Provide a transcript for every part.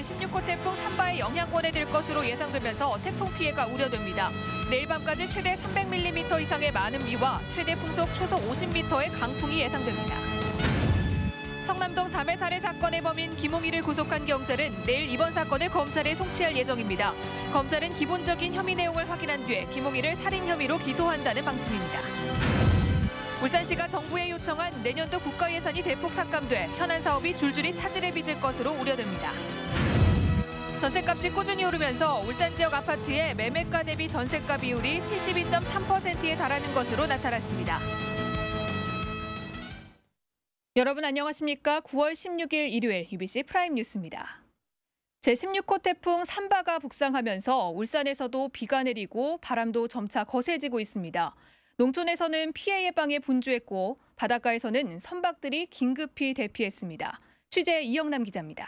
제16호 태풍 산바의 영향권에 들 것으로 예상되면서 태풍 피해가 우려됩니다. 내일 밤까지 최대 300mm 이상의 많은 비와 최대 풍속 초속 50m의 강풍이 예상됩니다. 성남동 자매 살해 사건의 범인 김홍희를 구속한 경찰은 내일 이번 사건을 검찰에 송치할 예정입니다. 검찰은 기본적인 혐의 내용을 확인한 뒤에 김홍희를 살인 혐의로 기소한다는 방침입니다. 울산시가 정부에 요청한 내년도 국가 예산이 대폭 삭감돼 현안 사업이 줄줄이 차질을 빚을 것으로 우려됩니다. 전셋값이 꾸준히 오르면서 울산 지역 아파트의 매매가 대비 전셋가 비율이 72.3%에 달하는 것으로 나타났습니다. 여러분 안녕하십니까? 9월 16일 일요일 UBC 프라임 뉴스입니다. 제16호 태풍 산바가 북상하면서 울산에서도 비가 내리고 바람도 점차 거세지고 있습니다. 농촌에서는 피해 예방에 분주했고 바닷가에서는 선박들이 긴급히 대피했습니다. 취재 이영남 기자입니다.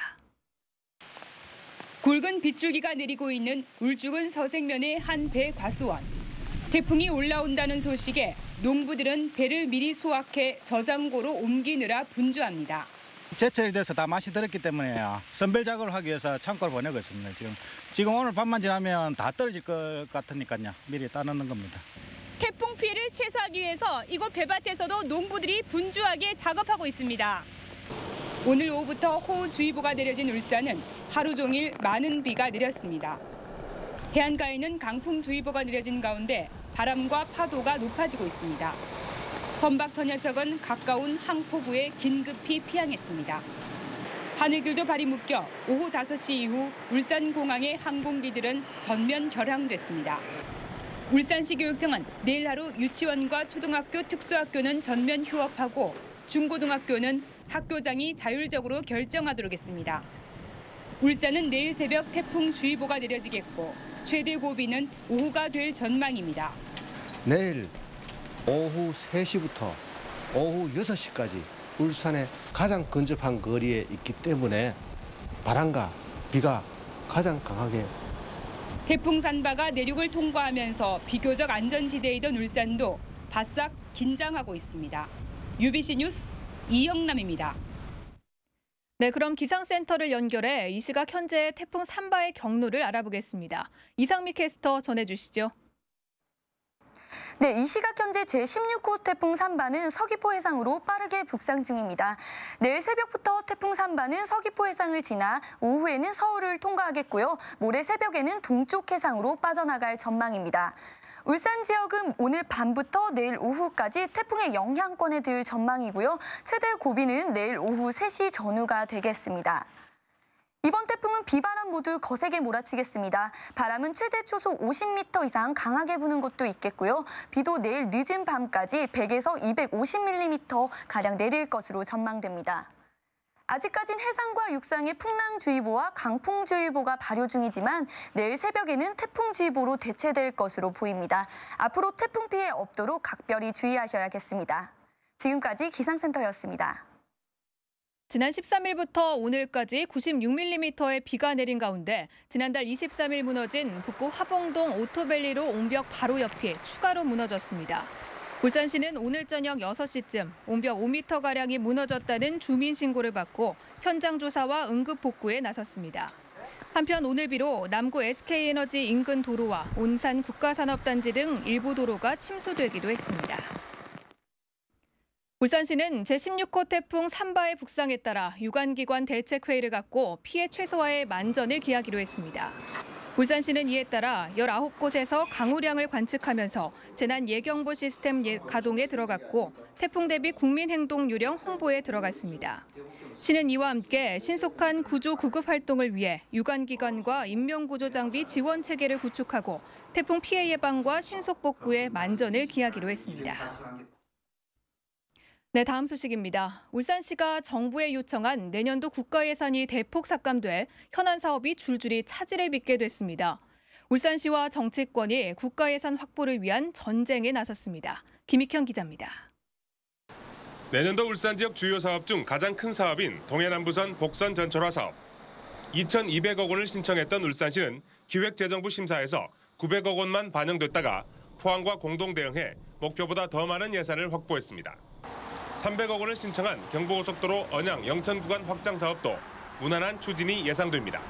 굵은 빗줄기가 내리고 있는 울주군 서생면의 한 배 과수원. 태풍이 올라온다는 소식에 농부들은 배를 미리 수확해 저장고로 옮기느라 분주합니다. 제철이 돼서 다 맛이 들었기 때문에요. 선별 작업을 하기 위해서 창고를 보내고 있습니다. 지금 오늘 밤만 지나면 다 떨어질 것 같으니까요. 미리 따놓는 겁니다. 태풍 피해를 최소화하기 위해서 이곳 배밭에서도 농부들이 분주하게 작업하고 있습니다. 오늘 오후부터 호우주의보가 내려진 울산은 하루 종일 많은 비가 내렸습니다. 해안가에는 강풍주의보가 내려진 가운데 바람과 파도가 높아지고 있습니다. 선박천여척은 가까운 항포구에 긴급히 피항했습니다. 하늘길도 발이 묶여 오후 5시 이후 울산공항의 항공기들은 전면 결항됐습니다. 울산시 교육청은 내일 하루 유치원과 초등학교 특수학교는 전면 휴업하고 중고등학교는 학교장이 자율적으로 결정하도록 했습니다. 울산은 내일 새벽 태풍주의보가 내려지겠고 최대 고비는 오후가 될 전망입니다. 내일 오후 3시부터 오후 6시까지 울산의 가장 근접한 거리에 있기 때문에 바람과 비가 가장 강하게 태풍 산바가 내륙을 통과하면서 비교적 안전지대이던 울산도 바싹 긴장하고 있습니다. UBC 뉴스 이영남입니다. 네, 그럼 기상센터를 연결해 이 시각 현재 태풍 산바의 경로를 알아보겠습니다. 이상미 캐스터 전해주시죠. 네, 이 시각 현재 제16호 태풍 산바는 서귀포 해상으로 빠르게 북상 중입니다. 내일 새벽부터 태풍 산바는 서귀포 해상을 지나 오후에는 서울을 통과하겠고요. 모레 새벽에는 동쪽 해상으로 빠져나갈 전망입니다. 울산 지역은 오늘 밤부터 내일 오후까지 태풍의 영향권에 들 전망이고요. 최대 고비는 내일 오후 3시 전후가 되겠습니다. 이번 태풍은 비바람 모두 거세게 몰아치겠습니다. 바람은 최대 초속 50m 이상 강하게 부는 곳도 있겠고요. 비도 내일 늦은 밤까지 100에서 250mm가량 내릴 것으로 전망됩니다. 아직까진 해상과 육상에 풍랑주의보와 강풍주의보가 발효 중이지만 내일 새벽에는 태풍주의보로 대체될 것으로 보입니다. 앞으로 태풍 피해 없도록 각별히 주의하셔야겠습니다. 지금까지 기상센터였습니다. 지난 13일부터 오늘까지 96mm의 비가 내린 가운데 지난달 23일 무너진 북구 화봉동 오토밸리로 옹벽 바로 옆이 추가로 무너졌습니다. 울산시는 오늘 저녁 6시쯤 옹벽 5m가량이 무너졌다는 주민 신고를 받고 현장 조사와 응급 복구에 나섰습니다. 한편 오늘 비로 남구 SK에너지 인근 도로와 온산 국가산업단지 등 일부 도로가 침수되기도 했습니다. 울산시는 제16호 태풍 산바의 북상에 따라 유관기관 대책회의를 갖고 피해 최소화에 만전을 기하기로 했습니다. 울산시는 이에 따라 19곳에서 강우량을 관측하면서 재난예경보 시스템 가동에 들어갔고 태풍 대비 국민행동요령 홍보에 들어갔습니다. 시는 이와 함께 신속한 구조 구급 활동을 위해 유관기관과 인명구조장비 지원 체계를 구축하고 태풍 피해 예방과 신속 복구에 만전을 기하기로 했습니다. 네, 다음 소식입니다. 울산시가 정부에 요청한 내년도 국가 예산이 대폭 삭감돼 현안 사업이 줄줄이 차질을 빚게 됐습니다. 울산시와 정치권이 국가 예산 확보를 위한 전쟁에 나섰습니다. 김익현 기자입니다. 내년도 울산 지역 주요 사업 중 가장 큰 사업인 동해남부선 복선 전철화 사업. 2,200억 원을 신청했던 울산시는 기획재정부 심사에서 900억 원만 반영됐다가 포항과 공동 대응해 목표보다 더 많은 예산을 확보했습니다. 300억 원을 신청한 경부고속도로 언양 영천 구간 확장 사업도 무난한 추진이 예상됩니다.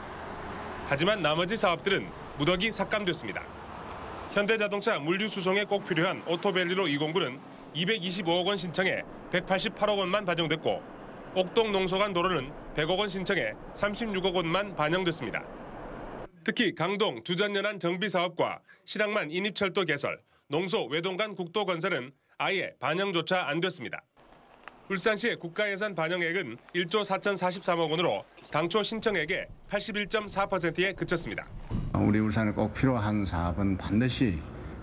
하지만 나머지 사업들은 무더기 삭감됐습니다. 현대자동차 물류수송에 꼭 필요한 오토밸리로 209는 225억 원 신청에 188억 원만 반영됐고 옥동 농소간 도로는 100억 원 신청에 36억 원만 반영됐습니다. 특히 강동 주전연안 정비사업과 신항만 인입철도 개설, 농소 외동간 국도 건설은 아예 반영조차 안 됐습니다. 울산시의 국가예산 반영액은 1조 4,043억 원으로 당초 신청액의 81.4%에 그쳤습니다. 우리 울산에 꼭 필요한 사업은 반드시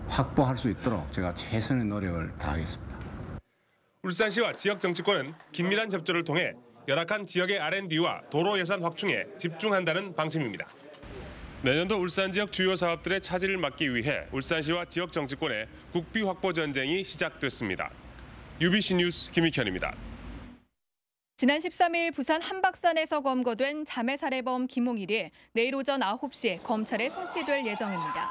확보할 수 있도록 제가 최선의 노력을 다하겠습니다. 울산시와 지역 정치권은 긴밀한 접촉을 통해 열악한 지역의 R&D와 도로 예산 확충에 집중한다는 방침입니다. 내년도 울산 지역 주요 사업들의 차질을 막기 위해 울산시와 지역 정치권의 국비 확보 전쟁이 시작됐습니다. UBC 뉴스 김익현입니다. 지난 13일 부산 한박산에서 검거된 자매 살해범 김홍일이 내일 오전 9시 검찰에 송치될 예정입니다.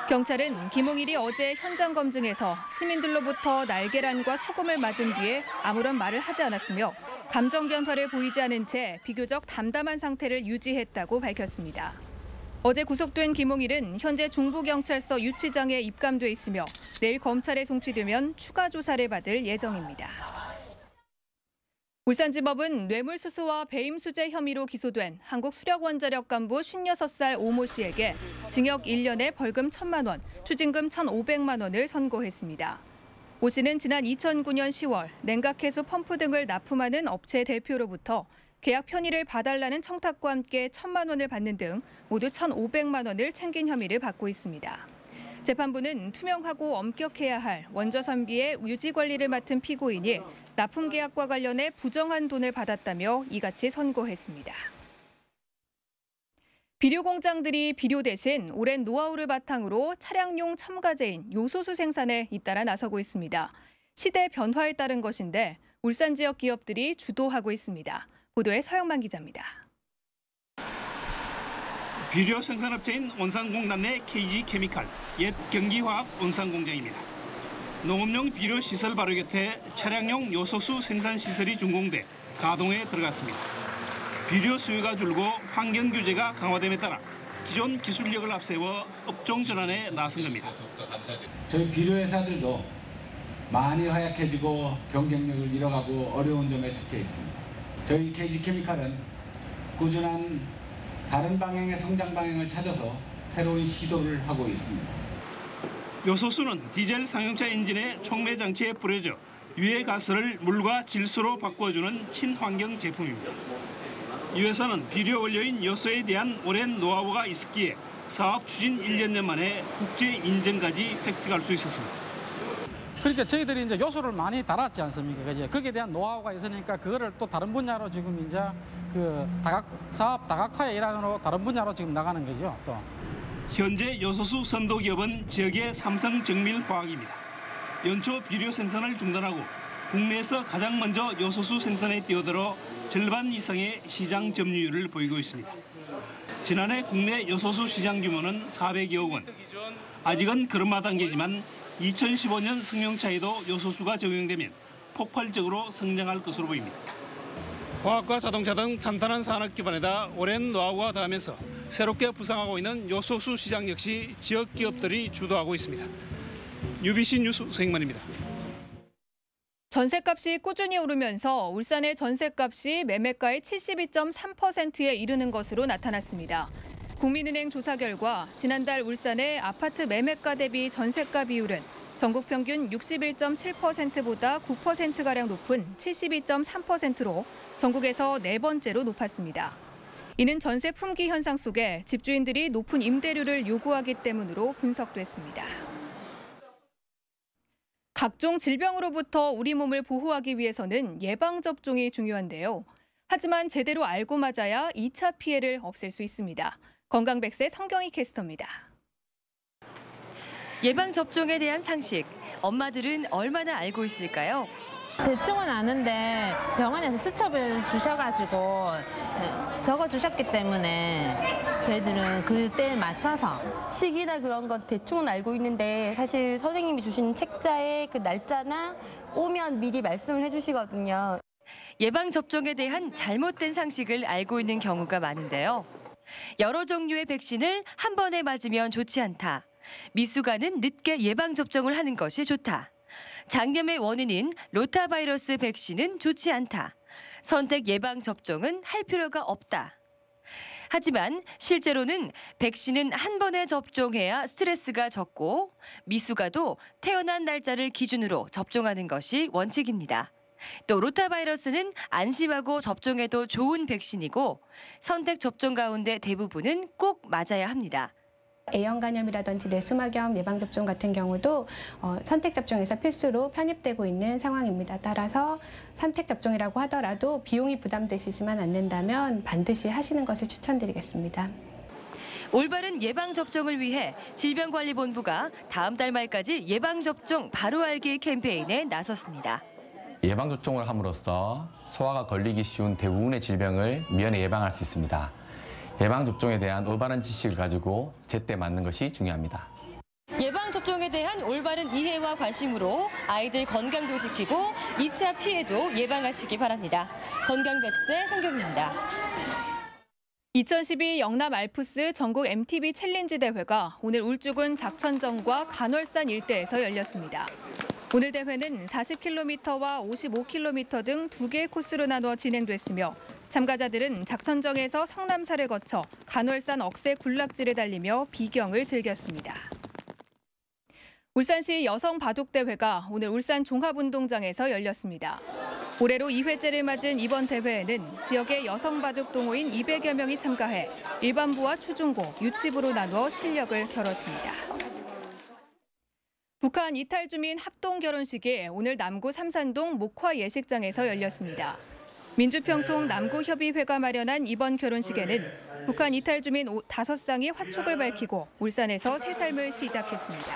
경찰은 김홍일이 어제 현장 검증에서 시민들로부터 날계란과 소금을 맞은 뒤에 아무런 말을 하지 않았으며 감정 변화를 보이지 않은 채 비교적 담담한 상태를 유지했다고 밝혔습니다. 어제 구속된 김홍일은 현재 중부경찰서 유치장에 입감돼 있으며 내일 검찰에 송치되면 추가 조사를 받을 예정입니다. 울산지법은 뇌물수수와 배임수재 혐의로 기소된 한국수력원자력 간부 56살 오모 씨에게 징역 1년에 벌금 1,000만 원, 추징금 1,500만 원을 선고했습니다. 오 씨는 지난 2009년 10월 냉각해수 펌프 등을 납품하는 업체 대표로부터 계약 편의를 봐달라는 청탁과 함께 1,000만 원을 받는 등 모두 1,500만 원을 챙긴 혐의를 받고 있습니다. 재판부는 투명하고 엄격해야 할 원조 선비의 유지 관리를 맡은 피고인이 납품 계약과 관련해 부정한 돈을 받았다며 이같이 선고했습니다. 비료 공장들이 비료 대신 오랜 노하우를 바탕으로 차량용 첨가제인 요소수 생산에 잇따라 나서고 있습니다. 시대 변화에 따른 것인데 울산 지역 기업들이 주도하고 있습니다. 보도에 서영만 기자입니다. 비료 생산업체인 온산공단 내 KG케미칼, 옛 경기화학 온산공장입니다. 농업용 비료 시설 바로 곁에 차량용 요소수 생산 시설이 준공돼 가동에 들어갔습니다. 비료 수요가 줄고 환경 규제가 강화됨에 따라 기존 기술력을 앞세워 업종 전환에 나선 겁니다. 저희 비료 회사들도 많이 허약해지고 경쟁력을 잃어가고 어려운 점에 처해 있습니다. 저희 KG케미칼은 꾸준한 다른 방향의 성장 방향을 찾아서 새로운 시도를 하고 있습니다. 요소수는 디젤 상용차 엔진의 촉매 장치에 뿌려져 유해 가스를 물과 질소로 바꿔주는 친환경 제품입니다. 이 회사는 비료 원료인 요소에 대한 오랜 노하우가 있었기에 사업 추진 1년 만에 국제 인증까지 획득할 수 있었습니다. 그러니까 저희들이 이제 요소를 많이 달았지 않습니까? 그죠? 거기에 대한 노하우가 있으니까 그거를 또 다른 분야로 지금 이제 그 사업 다각화의 일환으로 다른 분야로 지금 나가는 거죠. 또. 현재 요소수 선도 기업은 지역의 삼성정밀화학입니다. 연초 비료 생산을 중단하고 국내에서 가장 먼저 요소수 생산에 뛰어들어 절반 이상의 시장 점유율을 보이고 있습니다. 지난해 국내 요소수 시장 규모는 400여억 원. 아직은 걸음마 단계지만 2015년 승용차에도 요소수가 적용되면 폭발적으로 성장할 것으로 보입니다. 화학과 자동차 등 탄탄한 산업 기반에다 오랜 노하우가 더하면서 새롭게 부상하고 있는 요소수 시장 역시 지역 기업들이 주도하고 있습니다. UBC 뉴스 서영만입니다. 전셋값이 꾸준히 오르면서 울산의 전셋값이 매매가의 72.3%에 이르는 것으로 나타났습니다. 국민은행 조사 결과 지난달 울산의 아파트 매매가 대비 전셋가 비율은 전국 평균 61.7%보다 9%가량 높은 72.3%로 전국에서 네 번째로 높았습니다. 이는 전세 품귀 현상 속에 집주인들이 높은 임대료를 요구하기 때문으로 분석됐습니다. 각종 질병으로부터 우리 몸을 보호하기 위해서는 예방접종이 중요한데요. 하지만 제대로 알고 맞아야 2차 피해를 없앨 수 있습니다. 건강백세 성경희 캐스터입니다. 예방접종에 대한 상식, 엄마들은 얼마나 알고 있을까요? 대충은 아는데 병원에서 수첩을 주셔가지고 적어주셨기 때문에 저희들은 그때에 맞춰서 시기나 그런 건 대충은 알고 있는데 사실 선생님이 주신 책자에 그 날짜나 오면 미리 말씀을 해주시거든요. 예방접종에 대한 잘못된 상식을 알고 있는 경우가 많은데요. 여러 종류의 백신을 한 번에 맞으면 좋지 않다. 미숙아는 늦게 예방접종을 하는 것이 좋다. 장염의 원인인 로타바이러스 백신은 좋지 않다. 선택 예방접종은 할 필요가 없다. 하지만 실제로는 백신은 한 번에 접종해야 스트레스가 적고 미숙아도 태어난 날짜를 기준으로 접종하는 것이 원칙입니다. 또 로타바이러스는 안심하고 접종해도 좋은 백신이고 선택 접종 가운데 대부분은 꼭 맞아야 합니다. A형 간염이라든지 뇌수막염 예방접종 같은 경우도 선택 접종에서 필수로 편입되고 있는 상황입니다. 따라서 선택 접종이라고 하더라도 비용이 부담되시지만 않는다면 반드시 하시는 것을 추천드리겠습니다. 올바른 예방접종을 위해 질병관리본부가 다음 달 말까지 예방접종 바로 알기 캠페인에 나섰습니다. 예방접종을 함으로써 소아가 걸리기 쉬운 대부분의 질병을 미연에 예방할 수 있습니다. 예방접종에 대한 올바른 지식을 가지고 제때 맞는 것이 중요합니다. 예방접종에 대한 올바른 이해와 관심으로 아이들 건강도 지키고 2차 피해도 예방하시기 바랍니다. 건강백세 성경입니다. 2012 영남 알프스 전국 MTB 챌린지 대회가 오늘 울주군 작천정과 간월산 일대에서 열렸습니다. 오늘 대회는 40km와 55km 등 2개의 코스로 나누어 진행됐으며 참가자들은 작천정에서 성남사를 거쳐 간월산 억새 군락지를 달리며 비경을 즐겼습니다. 울산시 여성바둑대회가 오늘 울산 종합운동장에서 열렸습니다. 올해로 2회째를 맞은 이번 대회에는 지역의 여성바둑 동호인 200여 명이 참가해 일반부와 초중고, 유치부로 나누어 실력을 겨뤘습니다. 북한 이탈 주민 합동 결혼식이 오늘 남구 삼산동 목화 예식장에서 열렸습니다. 민주평통 남구협의회가 마련한 이번 결혼식에는 북한 이탈 주민 5쌍이 화촉을 밝히고 울산에서 새 삶을 시작했습니다.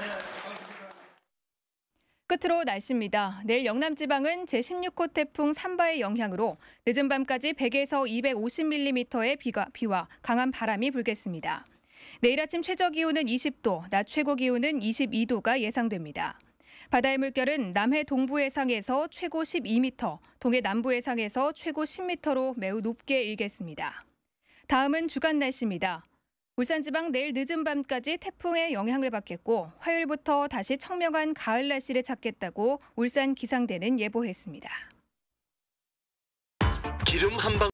끝으로 날씨입니다. 내일 영남지방은 제16호 태풍 산바의 영향으로 늦은 밤까지 100에서 250mm의 비와 강한 바람이 불겠습니다. 내일 아침 최저기온은 20도, 낮 최고기온은 22도가 예상됩니다. 바다의 물결은 남해 동부 해상에서 최고 12m, 동해 남부 해상에서 최고 10m로 매우 높게 일겠습니다. 다음은 주간 날씨입니다. 울산지방 내일 늦은 밤까지 태풍의 영향을 받겠고 화요일부터 다시 청명한 가을 날씨를 찾겠다고 울산 기상대는 예보했습니다. 기름 한 방